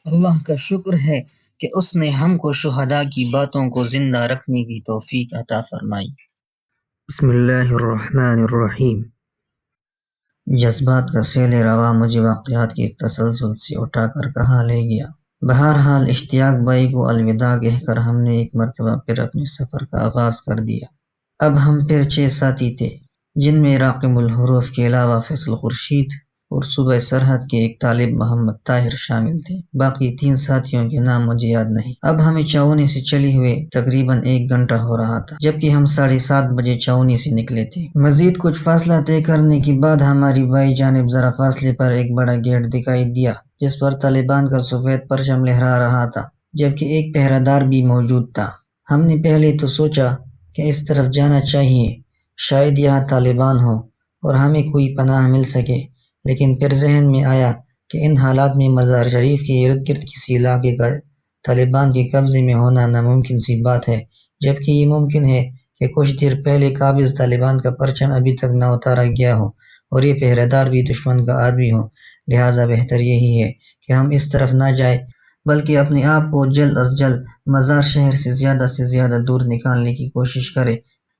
اللہ کا شکر ہے کہ اس نے ہم کو شہداء کی باتوں کو زندہ رکھنے کی توفیق عطا فرمائی۔ بسم اللہ الرحمن الرحیم۔ جذبات کا سیل روا مجھے واقعات کے ایک تسلسل سے اٹھا کر کہاں لے گیا۔ بہرحال اشتیاق بھائی کو الوداع کہہ کر ہم نے ایک مرتبہ پھر اپنے سفر کا آغاز کر دیا۔ اب ہم پھر 6 ساتھی تھے، جن میں راقم الحروف کے علاوہ فیصل خورشید اور صوبہ سرحد کے ایک طالب محمد طاہر شامل تھے۔ باقی 3 ساتھیوں کے نام مجھے یاد نہیں۔ اب ہمیں چاؤنی سے چلے ہوئے تقریباً 1 گھنٹہ ہو رہا تھا، جبکہ ہم 7:30 بجے چاؤنی سے نکلے تھے۔ مزید کچھ فاصلہ طے کرنے کے بعد ہماری بائیں جانب ذرا فاصلے پر ایک بڑا گیٹ دکھائی دیا، جس پر طالبان کا سفید پرچم لہرا رہا تھا، جبکہ ایک پہرہ دار بھی موجود تھا۔ ہم نے پہلے تو سوچا کہ اس طرف جانا چاہیے، شاید یہاں طالبان ہوں اور ہمیں کوئی پناہ مل سکے، لیکن پھر ذہن میں آیا کہ ان حالات میں مزار شریف کے ارد گرد کسی علاقے کا طالبان کے قبضے میں ہونا ناممکن سی بات ہے، جبکہ یہ ممکن ہے کہ کچھ دیر پہلے قابض طالبان کا پرچم ابھی تک نہ اتارا گیا ہو اور یہ پہرہ دار بھی دشمن کا آدمی ہو۔ لہٰذا بہتر یہی ہے کہ ہم اس طرف نہ جائیں، بلکہ اپنے آپ کو جلد از جلد مزار شہر سے زیادہ دور نکالنے کی کوشش کریں۔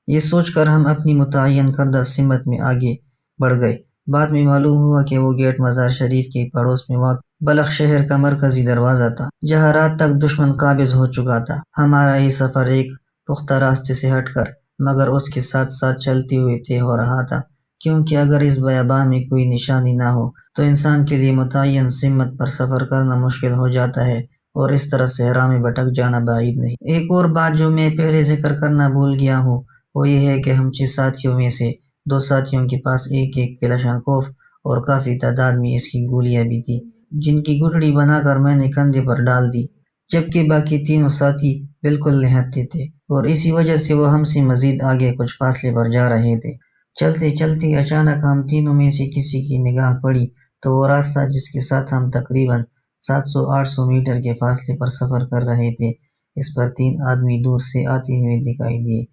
یہ سوچ کر ہم اپنی متعین کردہ سمت میں آگے بڑھ گئے۔ بعد میں معلوم ہوا کہ وہ گیٹ مزار شریف کے پڑوس میں واقع بلخ شہر کا مرکزی دروازہ تھا، جہاں رات تک دشمن قابض ہو چکا تھا۔ ہمارا یہ سفر ایک پختہ راستے سے ہٹ کر مگر اس کے ساتھ ساتھ چلتے ہوئے طے ہو رہا تھا، کیونکہ اگر اس بیابان میں کوئی نشانی نہ ہو تو انسان کے لیے متعین سمت پر سفر کرنا مشکل ہو جاتا ہے، اور اس طرح صحرا میں بھٹک جانا بعید نہیں۔ ایک اور بات جو میں پہلے ذکر کرنا بھول گیا ہوں، وہ یہ ہے کہ ہم 6 ساتھیوں میں سے 2 ساتھیوں کے پاس ایک کلاشنکوف اور کافی تعداد میں اس کی گولیاں بھی تھی، جن کی گٹھڑی بنا کر میں نے کندھے پر ڈال دی، جبکہ باقی تینوں ساتھی بالکل نہتے تھے، اور اسی وجہ سے وہ ہم سے مزید آگے کچھ فاصلے پر جا رہے تھے۔ چلتے چلتے اچانک ہم تینوں میں سے کسی کی نگاہ پڑی تو وہ راستہ جس کے ساتھ ہم تقریباً 700-800 میٹر کے فاصلے پر سفر کر رہے تھے، اس پر 3 آدمی دور سے آتے ہوئے دکھائی دیے۔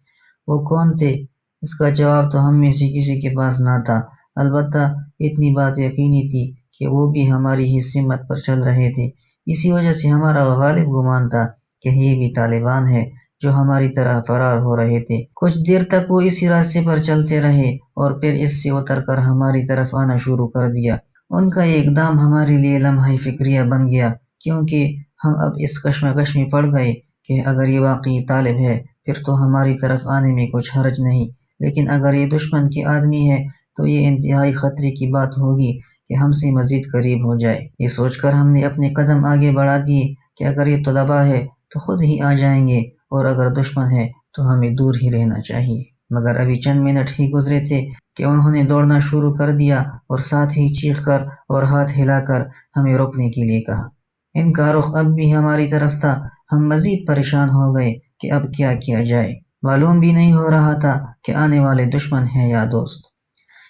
وہ کون تھے؟ اس کا جواب تو ہم میں سے کسی کے پاس نہ تھا، البتہ اتنی بات یقینی تھی کہ وہ بھی ہماری ہی سمت پر چل رہے تھے۔ اسی وجہ سے ہمارا غالب گمان تھا کہ یہ بھی طالبان ہیں جو ہماری طرح فرار ہو رہے تھے۔ کچھ دیر تک وہ اسی راستے پر چلتے رہے اور پھر اس سے اتر کر ہماری طرف آنا شروع کر دیا۔ ان کا یہ اقدام ہمارے لیے لمحہ فکریہ بن گیا، کیونکہ ہم اب اس کشمکش میں پڑ گئے کہ اگر یہ واقعی طالب ہے پھر تو ہماری طرف آنے میں کچھ حرج نہیں، لیکن اگر یہ دشمن کے آدمی ہے تو یہ انتہائی خطرے کی بات ہوگی کہ ہم سے مزید قریب ہو جائے۔ یہ سوچ کر ہم نے اپنے قدم آگے بڑھا دیے کہ اگر یہ طلباء ہے تو خود ہی آ جائیں گے، اور اگر دشمن ہے تو ہمیں دور ہی رہنا چاہیے۔ مگر ابھی چند منٹ ہی گزرے تھے کہ انہوں نے دوڑنا شروع کر دیا اور ساتھ ہی چیخ کر اور ہاتھ ہلا کر ہمیں روکنے کے لیے کہا۔ ان کا رخ اب بھی ہماری طرف تھا۔ ہم مزید پریشان ہو گئے کہ اب کیا کیا جائے۔ معلوم بھی نہیں ہو رہا تھا کہ آنے والے دشمن ہیں یا دوست۔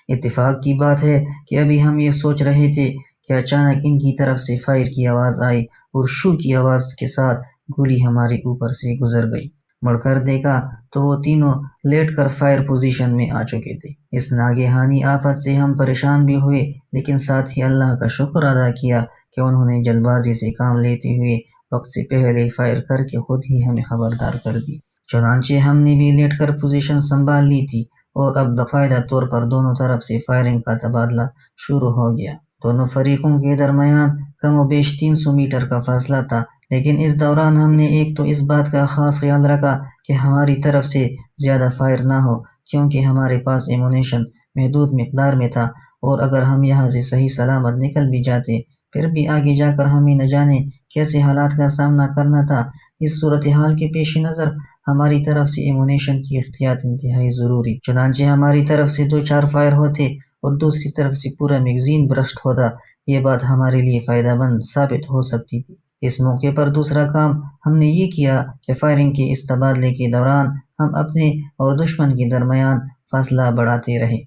اتفاق کی بات ہے کہ ابھی ہم یہ سوچ رہے تھے کہ اچانک ان کی طرف سے فائر کی آواز آئی اور شو کی آواز کے ساتھ گولی ہمارے اوپر سے گزر گئی۔ مڑ کر دیکھا تو وہ تینوں لیٹ کر فائر پوزیشن میں آ چکے تھے۔ اس ناگہانی آفت سے ہم پریشان بھی ہوئے، لیکن ساتھ ہی اللہ کا شکر ادا کیا کہ انہوں نے جلد بازی سے کام لیتے ہوئے وقت سے پہلے فائر کر کے خود ہی ہمیں خبردار کر دی۔ چنانچہ ہم نے بھی لیٹ کر پوزیشن سنبھال لی تھی، اور اب باقاعدہ طور پر دونوں طرف سے فائرنگ کا تبادلہ شروع ہو گیا۔ دونوں فریقوں کے درمیان کم و بیش 300 میٹر کا فاصلہ تھا، لیکن اس دوران ہم نے ایک تو اس بات کا خاص خیال رکھا کہ ہماری طرف سے زیادہ فائر نہ ہو، کیونکہ ہمارے پاس ایمونیشن محدود مقدار میں تھا، اور اگر ہم یہاں سے صحیح سلامت نکل بھی جاتے پھر بھی آگے جا کر ہمیں نہ جانے کیسے حالات کا سامنا کرنا تھا۔ اس صورتحال کے پیش نظر ہماری طرف سے ایمونیشن کی احتیاط انتہائی ضروری۔ چنانچہ ہماری طرف سے 2-4 فائر ہوتے اور دوسری طرف سے پورا میگزین برسٹ ہوتا۔ یہ بات ہمارے لیے فائدہ مند ثابت ہو سکتی تھی۔ اس موقع پر دوسرا کام ہم نے یہ کیا کہ فائرنگ کے اس تبادلے کے دوران ہم اپنے اور دشمن کے درمیان فاصلہ بڑھاتے رہے۔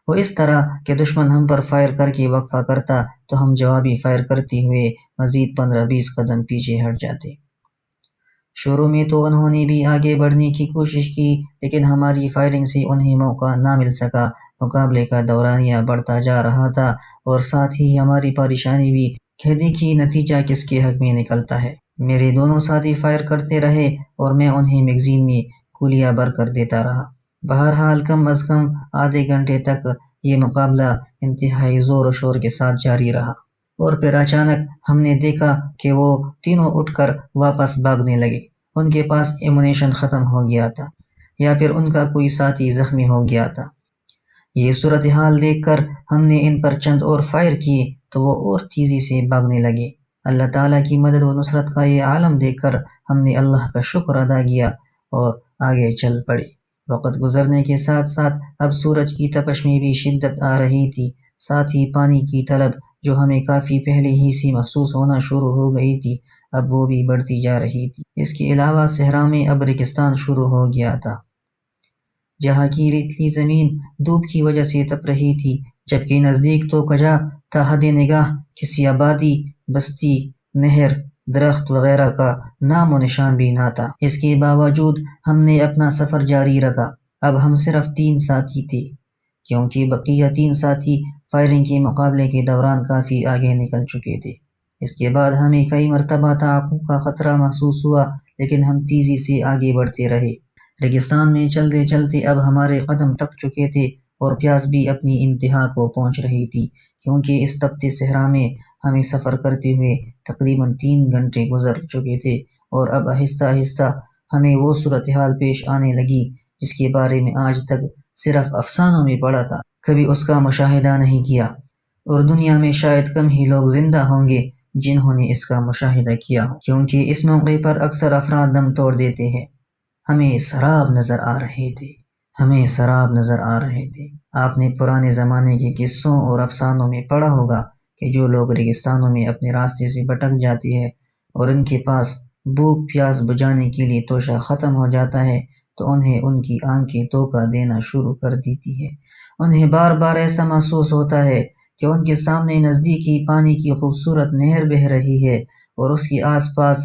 وہ اس طرح کہ دشمن ہم پر فائر کر کے وقفہ کرتا تو ہم جوابی فائر کرتے ہوئے مزید 15-20 قدم پیچھے ہٹ جاتے۔ شروع میں تو انہوں نے بھی آگے بڑھنے کی کوشش کی، لیکن ہماری فائرنگ سے انہیں موقع نہ مل سکا۔ مقابلے کا دورانیہ بڑھتا جا رہا تھا اور ساتھ ہی ہماری پریشانی بھی کہ دیکھیے نتیجہ کس کے حق میں نکلتا ہے۔ میرے دونوں ساتھی فائر کرتے رہے اور میں انہیں میگزین میں گولیاں بھر کر دیتا رہا۔ بہرحال کم از کم آدھے گھنٹے تک یہ مقابلہ انتہائی زور و شور کے ساتھ جاری رہا، اور پھر اچانک ہم نے دیکھا کہ وہ تینوں اٹھ کر واپس بھاگنے لگے۔ ان کے پاس ایمونیشن ختم ہو گیا تھا، یا پھر ان کا کوئی ساتھی زخمی ہو گیا تھا۔ یہ صورتحال دیکھ کر ہم نے ان پر چند اور فائر کیے تو وہ اور تیزی سے بھاگنے لگے۔ اللہ تعالیٰ کی مدد و نصرت کا یہ عالم دیکھ کر ہم نے اللہ کا شکر ادا کیا اور آگے چل پڑے۔ وقت گزرنے کے ساتھ ساتھ اب سورج کی تپش میں بھی شدت آ رہی تھی، ساتھ ہی پانی کی طلب جو ہمیں کافی پہلے ہی سے محسوس ہونا شروع ہو گئی تھی، اب وہ بھی بڑھتی جا رہی تھی۔ اس کے علاوہ صحرا میں اب ریگستان شروع ہو گیا تھا، جہاں کی ریتلی زمین دھوپ کی وجہ سے تپ رہی تھی، جبکہ نزدیک تو کجا تا حد نگاہ کسی آبادی، بستی، نہر، درخت وغیرہ کا نام و نشان بھی نہ تھا۔ اس کے باوجود ہم نے اپنا سفر جاری رکھا۔ اب ہم صرف 3 ساتھی تھے، کیونکہ بقیہ 3 ساتھی فائرنگ کے مقابلے کے دوران کافی آگے نکل چکے تھے۔ اس کے بعد ہمیں کئی مرتبہ تعاقب کا خطرہ محسوس ہوا، لیکن ہم تیزی سے آگے بڑھتے رہے۔ ریگستان میں چلتے چلتے اب ہمارے قدم تک چکے تھے اور پیاس بھی اپنی انتہا کو پہنچ رہی تھی، کیونکہ اس تپتے صحرا میں ہمیں سفر کرتے ہوئے تقریباً 3 گھنٹے گزر چکے تھے، اور اب آہستہ آہستہ ہمیں وہ صورتحال پیش آنے لگی جس کے بارے میں آج تک صرف افسانوں میں پڑھا تھا، کبھی اس کا مشاہدہ نہیں کیا، اور دنیا میں شاید کم ہی لوگ زندہ ہوں گے جنہوں نے اس کا مشاہدہ کیا ہو، کیونکہ اس موقع پر اکثر افراد دم توڑ دیتے ہیں۔ ہمیں سراب نظر آ رہے تھے، ہمیں سراب نظر آ رہے تھے۔ آپ نے پرانے زمانے کے قصوں اور افسانوں میں پڑھا ہوگا کہ جو لوگ ریگستانوں میں اپنے راستے سے بھٹک جاتے ہیں اور ان کے پاس بھوک پیاس بجھانے کے لیے توشہ ختم ہو جاتا ہے تو انہیں ان کی آنکھیں دھوکہ دینا شروع کر دیتی ہے۔ انہیں بار بار ایسا محسوس ہوتا ہے کہ ان کے سامنے نزدیکی پانی کی خوبصورت نہر بہہ رہی ہے اور اس کے آس پاس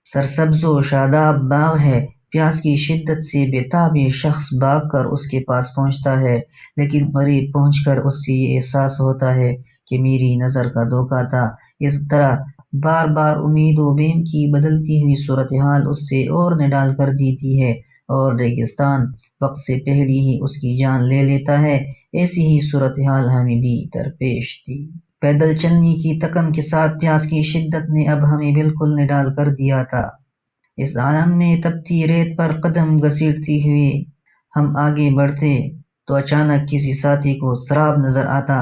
سرسبز و شاداب باغ ہے۔ پیاس کی شدت سے بے تاب یہ شخص بھاگ کر اس کے پاس پہنچتا ہے، لیکن قریب پہنچ کر اس سے یہ احساس ہوتا ہے کہ میری نظر کا دھوکہ تھا۔ اس طرح بار بار امید و بیم کی بدلتی ہوئی صورتحال اس سے اور نڈال کر دیتی ہے، اور ریگستان وقت سے پہلے ہی اس کی جان لے لیتا ہے۔ ایسی ہی صورتحال ہمیں بھی درپیش تھی۔ پیدل چلنے کی تکن کے ساتھ پیاس کی شدت نے اب ہمیں بالکل نڈال کر دیا تھا۔ اس عالم میں تپتی ریت پر قدم گھسیٹتے ہوئے ہم آگے بڑھتے تو اچانک کسی ساتھی کو سراب نظر آتا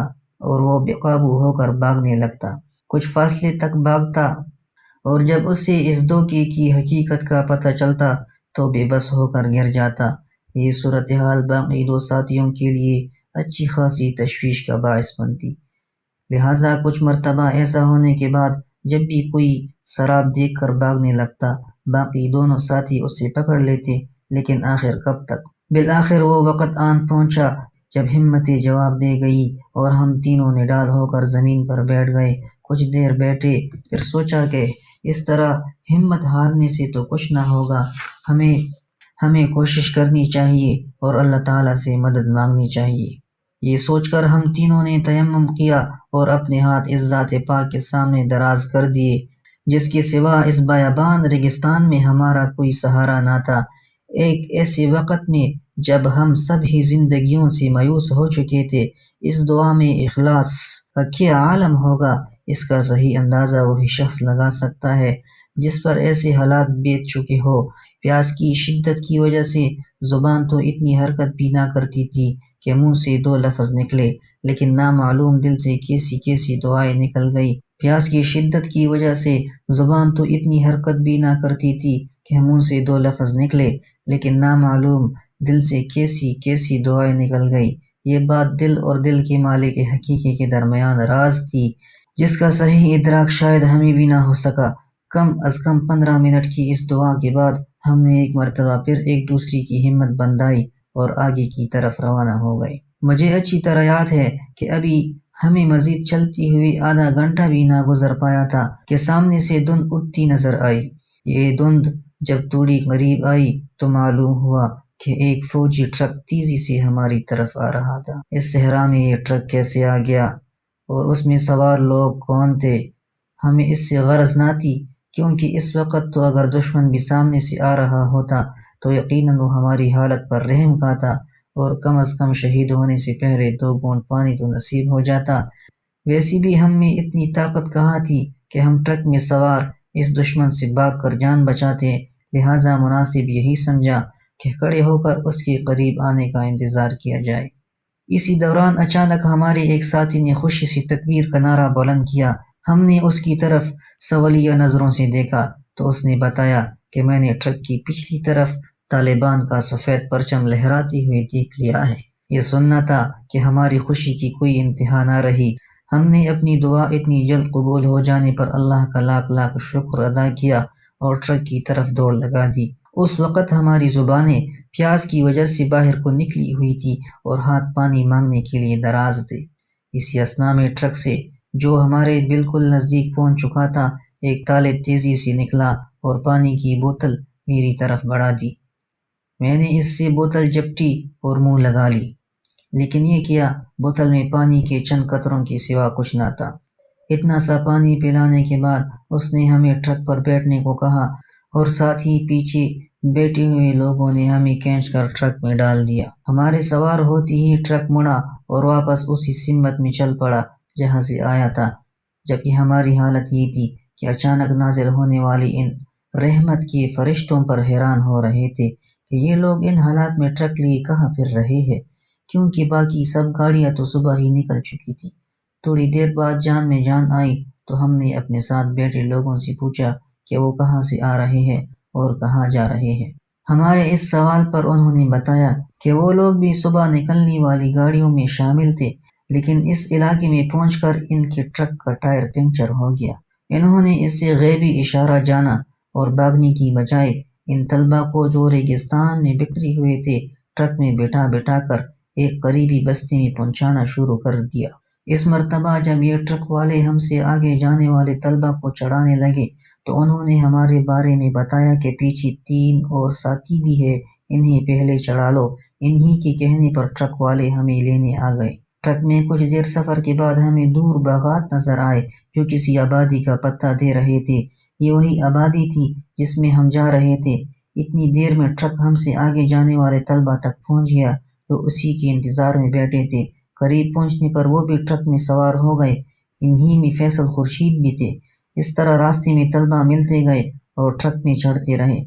اور وہ بے قابو ہو کر بھاگنے لگتا، کچھ فاصلے تک بھاگتا، اور جب اسے اس دھوکے کی حقیقت کا پتہ چلتا تو بے بس ہو کر گر جاتا۔ یہ صورتحال باقی 2 ساتھیوں کے لیے اچھی خاصی تشویش کا باعث بنتی، لہٰذا کچھ مرتبہ ایسا ہونے کے بعد جب بھی کوئی سراب دیکھ کر بھاگنے لگتا، باقی دونوں ساتھی اسے پکڑ لیتے، لیکن آخر کب تک؟ بالآخر وہ وقت آن پہنچا جب ہمتیں جواب دے گئی اور ہم تینوں نڈال ہو کر زمین پر بیٹھ گئے۔ کچھ دیر بیٹھے، پھر سوچا کہ اس طرح ہمت ہارنے سے تو کچھ نہ ہوگا، ہمیں کوشش کرنی چاہیے اور اللہ تعالیٰ سے مدد مانگنی چاہیے۔ یہ سوچ کر ہم تینوں نے تیمم کیا اور اپنے ہاتھ اس ذات پاک کے سامنے دراز کر دیے جس کے سوا اس بیابان ریگستان میں ہمارا کوئی سہارا نہ تھا۔ ایک ایسے وقت میں جب ہم سب ہی زندگیوں سے مایوس ہو چکے تھے، اس دعا میں اخلاص کا کیا عالم ہوگا، اس کا صحیح اندازہ وہی شخص لگا سکتا ہے جس پر ایسے حالات بیت چکے ہو۔ پیاس کی شدت کی وجہ سے زبان تو اتنی حرکت بھی نہ کرتی تھی کہ منہ سے 2 لفظ نکلے، لیکن نامعلوم دل سے کیسی کیسی دعائیں نکل گئی۔ پیاس کی شدت کی وجہ سے زبان تو اتنی حرکت بھی نہ کرتی تھی کہ منہ سے 2 لفظ نکلے، لیکن نامعلوم دل سے کیسی کیسی دعائیں نکل گئی۔ یہ بات دل اور دل کے مالک حقیقی کے درمیان راز تھی جس کا صحیح ادراک شاید ہمیں بھی نہ ہو سکا۔ کم از کم 15 منٹ کی اس دعا کے بعد ہم نے ایک مرتبہ پھر ایک دوسرے کی ہمت بندھائی اور آگے کی طرف روانہ ہو گئے۔ مجھے اچھی طرح یاد ہے کہ ابھی ہمیں مزید چلتے ہوئے آدھا گھنٹہ بھی نہ گزر پایا تھا کہ سامنے سے دھند اٹھتی نظر آئی۔ یہ دھند جب تھوڑی قریب آئی تو معلوم ہوا کہ ایک فوجی ٹرک تیزی سے ہماری طرف آ رہا تھا۔ اس صحرا میں یہ ٹرک کیسے آ گیا اور اس میں سوار لوگ کون تھے، ہمیں اس سے غرض نہ تھی، کیونکہ اس وقت تو اگر دشمن بھی سامنے سے آ رہا ہوتا تو یقیناً وہ ہماری حالت پر رحم کھاتا اور کم از کم شہید ہونے سے پہلے 2 بوند پانی تو نصیب ہو جاتا۔ ویسے بھی ہم میں اتنی طاقت کہاں تھی کہ ہم ٹرک میں سوار اس دشمن سے بھاگ کر جان بچاتے، لہٰذا مناسب یہی سمجھا کہ کھڑے ہو کر اس کے قریب آنے کا انتظار کیا جائے۔ اسی دوران اچانک ہمارے ایک ساتھی نے خوشی سے تکبیر کا نعرہ بلند کیا۔ ہم نے اس کی طرف سوالیہ نظروں سے دیکھا تو اس نے بتایا کہ میں نے ٹرک کی پچھلی طرف طالبان کا سفید پرچم لہراتے ہوئے دیکھ لیا ہے۔ یہ سننا تھا کہ ہماری خوشی کی کوئی انتہا نہ رہی۔ ہم نے اپنی دعا اتنی جلد قبول ہو جانے پر اللہ کا لاکھ لاکھ شکر ادا کیا اور ٹرک کی طرف دوڑ لگا دی۔ اس وقت ہماری زبانیں پیاس کی وجہ سے باہر کو نکلی ہوئی تھی اور ہاتھ پانی مانگنے کے لیے دراز تھے۔ اسی اثنا میں ٹرک سے، جو ہمارے بالکل نزدیک پہنچ چکا تھا، ایک طالب تیزی سے نکلا اور پانی کی بوتل میری طرف بڑھا دی۔ میں نے اس سے بوتل جپٹی اور منہ لگا لی، لیکن یہ کیا، بوتل میں پانی کے چند قطروں کے سوا کچھ نہ تھا۔ اتنا سا پانی پلانے کے بعد اس نے ہمیں ٹرک پر بیٹھنے کو کہا اور ساتھ ہی پیچھے بیٹھے ہوئے لوگوں نے ہمیں کھینچ کر ٹرک میں ڈال دیا۔ ہمارے سوار ہوتے ہی ٹرک مڑا اور واپس اسی سمت میں چل پڑا جہاں سے آیا تھا، جبکہ ہماری حالت یہ تھی کہ اچانک نازل ہونے والی ان رحمت کے فرشتوں پر حیران ہو رہے تھے کہ یہ لوگ ان حالات میں ٹرک لیے کہاں پھر رہے ہیں، کیونکہ باقی سب گاڑیاں تو صبح ہی نکل چکی تھیں۔ تھوڑی دیر بعد جان میں جان آئی تو ہم نے اپنے ساتھ بیٹھے لوگوں سے پوچھا کہ وہ کہاں سے آ رہے ہیں اور کہاں جا رہے ہیں۔ ہمارے اس سوال پر انہوں نے بتایا کہ وہ لوگ بھی صبح نکلنے والی گاڑیوں میں شامل تھے، لیکن اس علاقے میں پہنچ کر ان کے ٹرک کا ٹائر پنکچر ہو گیا۔ انہوں نے اس سے غیبی اشارہ جانا اور بھاگنے کی بجائے ان طلبہ کو، جو ریگستان میں بکھرے ہوئے تھے، ٹرک میں بٹھا بٹھا کر ایک قریبی بستی میں پہنچانا شروع کر دیا۔ اس مرتبہ جب یہ ٹرک والے ہم سے آگے جانے والے طلبہ کو چڑھانے لگے تو انہوں نے ہمارے بارے میں بتایا کہ پیچھے 3 اور ساتھی بھی ہیں، انہیں پہلے چڑھا لو۔ انہی کے کہنے پر ٹرک والے ہمیں لینے آ گئے۔ ٹرک میں کچھ دیر سفر کے بعد ہمیں دور باغات نظر آئے جو کسی آبادی کا پتہ دے رہے تھے۔ یہ وہی آبادی تھی جس میں ہم جا رہے تھے۔ اتنی دیر میں ٹرک ہم سے آگے جانے والے طلبہ تک پہنچ گیا جو اسی کے انتظار میں بیٹھے تھے۔ قریب پہنچنے پر وہ بھی ٹرک میں سوار ہو گئے، انہی میں فیصل خورشید بھی تھے۔ اس طرح راستے میں طلبہ ملتے گئے اور ٹرک میں چڑھتے رہے،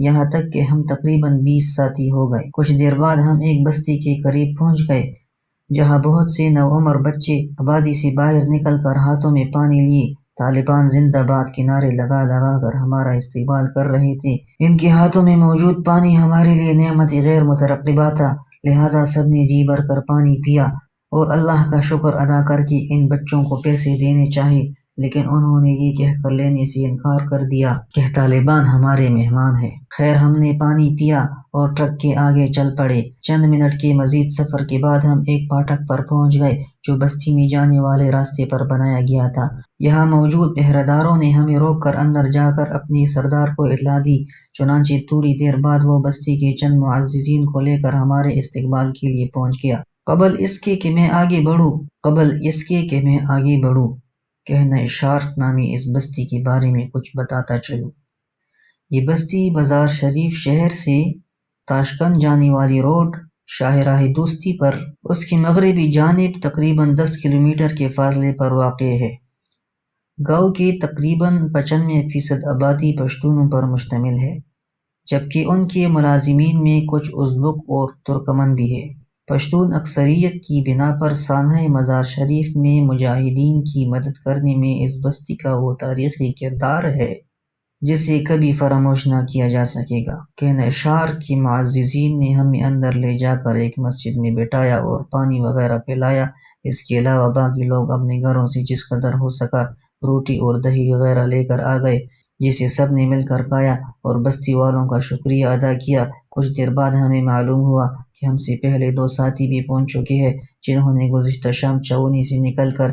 یہاں تک کہ ہم تقریباً 20 ساتھی ہو گئے۔ کچھ دیر بعد ہم ایک بستی کے قریب پہنچ گئے جہاں بہت سے نوعمر بچے آبادی سے باہر نکل کر ہاتھوں میں پانی لیے طالبان زندہ باد کے نعرے لگا لگا کر ہمارا استقبال کر رہے تھے۔ ان کے ہاتھوں میں موجود پانی ہمارے لیے نعمت غیر مترقبہ تھا، لہٰذا سب نے جی بھر کر پانی پیا اور اللہ کا شکر ادا کر کے ان بچوں کو پیسے دینے چاہے، لیکن انہوں نے یہ کہہ کر لینے سے انکار کر دیا کہ طالبان ہمارے مہمان ہیں۔ خیر، ہم نے پانی پیا اور ٹرک کے آگے چل پڑے۔ چند منٹ کے مزید سفر کے بعد ہم ایک پھاٹک پر پہنچ گئے جو بستی میں جانے والے راستے پر بنایا گیا تھا۔ یہاں موجود پہرہ داروں نے ہمیں روک کر اندر جا کر اپنے سردار کو اطلاع دی، چنانچہ تھوڑی دیر بعد وہ بستی کے چند معززین کو لے کر ہمارے استقبال کے لیے پہنچ گیا۔ قبل اس کے کہ میں آگے بڑھوں، کہنہ شارق نامی اس بستی کے بارے میں کچھ بتاتا چلوں۔ یہ بستی بازار شریف شہر سے تاشقند جانے والی روڈ شاہراہ دوستی پر اس کی مغربی جانب تقریباً 10 کلومیٹر کے فاصلے پر واقع ہے۔ گاؤں کی تقریباً 95% آبادی پشتونوں پر مشتمل ہے، جبکہ ان کے ملازمین میں کچھ ازبک اور ترکمن بھی ہیں۔ پشتون اکثریت کی بنا پر سانحہ مزار شریف میں مجاہدین کی مدد کرنے میں اس بستی کا وہ تاریخی کردار ہے جسے کبھی فراموش نہ کیا جا سکے گا۔ کہنہ شارق کے معززین نے ہمیں اندر لے جا کر ایک مسجد میں بٹھایا اور پانی وغیرہ پلایا۔ اس کے علاوہ باقی لوگ اپنے گھروں سے جس قدر ہو سکا روٹی اور دہی وغیرہ لے کر آ گئے، جسے سب نے مل کر کھایا اور بستی والوں کا شکریہ ادا کیا۔ کچھ دیر بعد ہمیں معلوم ہوا کہ ہم سے پہلے 2 ساتھی بھی پہنچ چکے ہیں جنہوں نے گزشتہ شام چھاؤنی سے نکل کر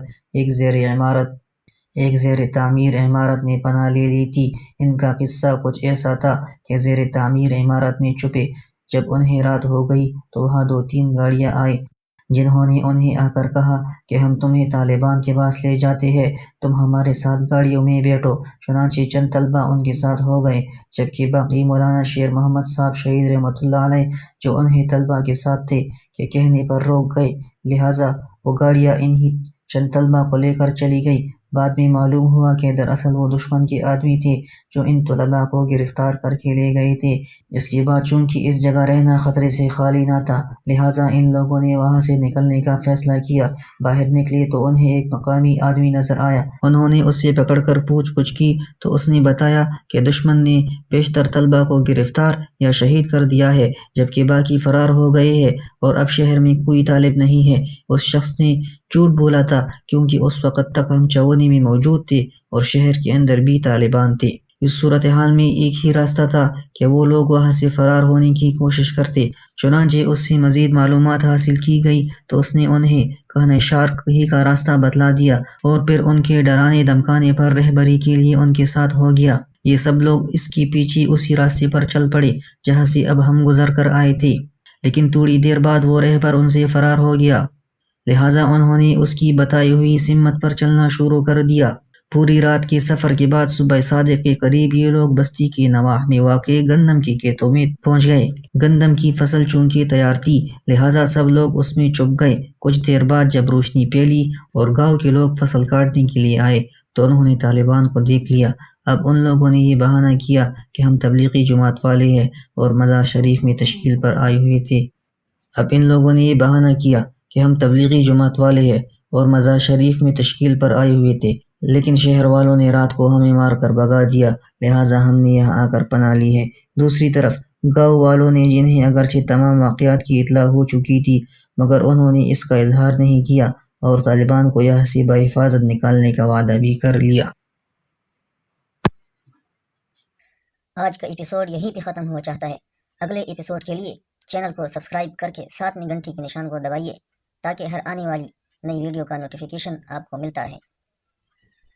ایک زیر تعمیر عمارت میں پناہ لے لی تھی۔ ان کا قصہ کچھ ایسا تھا کہ زیر تعمیر عمارت میں چھپے جب انہیں رات ہو گئی تو وہاں 2-3 گاڑیاں آئیں جنہوں نے انہیں آ کر کہا کہ ہم تمہیں طالبان کے پاس لے جاتے ہیں، تم ہمارے ساتھ گاڑیوں میں بیٹھو۔ چنانچہ چند طلبہ ان کے ساتھ ہو گئے، جبکہ باقی مولانا شیر محمد صاحب شہید رحمۃ اللہ علیہ جو انہیں طلبہ کے ساتھ تھے کے کہنے پر روک گئے، لہٰذا وہ گاڑیاں انہی چند طلبہ کو لے کر چلی گئی۔ بعد میں معلوم ہوا کہ دراصل وہ دشمن کے آدمی تھے جو ان طلباء کو گرفتار کر کے لے گئے تھے۔ اس کے بعد چونکہ اس جگہ رہنا خطرے سے خالی نہ تھا، لہٰذا ان لوگوں نے وہاں سے نکلنے کا فیصلہ کیا۔ باہر نکلے تو انہیں ایک مقامی آدمی نظر آیا۔ انہوں نے اس سے پکڑ کر پوچھ گچھ کی تو اس نے بتایا کہ دشمن نے بیشتر طلباء کو گرفتار یا شہید کر دیا ہے، جبکہ باقی فرار ہو گئے ہیں اور اب شہر میں کوئی طالب نہیں ہے۔ اس شخص نے جھوٹ بولا تھا کیونکہ اس وقت تک ہم چوانی میں موجود تھے اور شہر کے اندر بھی طالبان تھے۔ اس صورتحال میں ایک ہی راستہ تھا کہ وہ لوگ وہاں سے فرار ہونے کی کوشش کرتے۔ چنانچہ اس سے مزید معلومات حاصل کی گئی تو اس نے انہیں کہنے شارک ہی کا راستہ بتلا دیا اور پھر ان کے ڈرانے دھمکانے پر رہبری کے لیے ان کے ساتھ ہو گیا۔ یہ سب لوگ اس کے پیچھے اسی راستے پر چل پڑے جہاں سے اب ہم گزر کر آئے تھے، لیکن تھوڑی دیر بعد وہ رہبر ان سے فرار ہو گیا، لہٰذا انہوں نے اس کی بتائی ہوئی سمت پر چلنا شروع کر دیا۔ پوری رات کے سفر کے بعد صبح صادق کے قریب یہ لوگ بستی کے نواح میں واقع گندم کے کھیتوں میں پہنچ گئے۔ گندم کی فصل چونکہ تیار تھی، لہٰذا سب لوگ اس میں چھپ گئے۔ کچھ دیر بعد جب روشنی پھیلی اور گاؤں کے لوگ فصل کاٹنے کے لیے آئے تو انہوں نے طالبان کو دیکھ لیا۔ اب ان لوگوں نے یہ بہانہ کیا کہ ہم تبلیغی جماعت والے ہیں اور مزار شریف میں تشکیل پر آئے ہوئے تھے۔ لیکن شہر والوں نے رات کو ہمیں مار کر بھگا دیا، لہٰذا ہم نے یہاں آ کر پناہ لی ہے۔ دوسری طرف گاؤں والوں نے، جنہیں اگرچہ تمام واقعات کی اطلاع ہو چکی تھی، مگر انہوں نے اس کا اظہار نہیں کیا اور طالبان کو یہاں سے بحفاظت نکالنے کا وعدہ بھی کر لیا۔ آج کا ایپیسوڈ یہیں پہ ختم ہوا چاہتا ہے۔ اگلے ایپیسوڈ کے لیے چینل کو سبسکرائب کر کے ساتھ میں گھنٹی کے نشان کو دبائیے تاکہ ہر آنے والی نئی ویڈیو کا نوٹیفیکیشن آپ کو ملتا رہے۔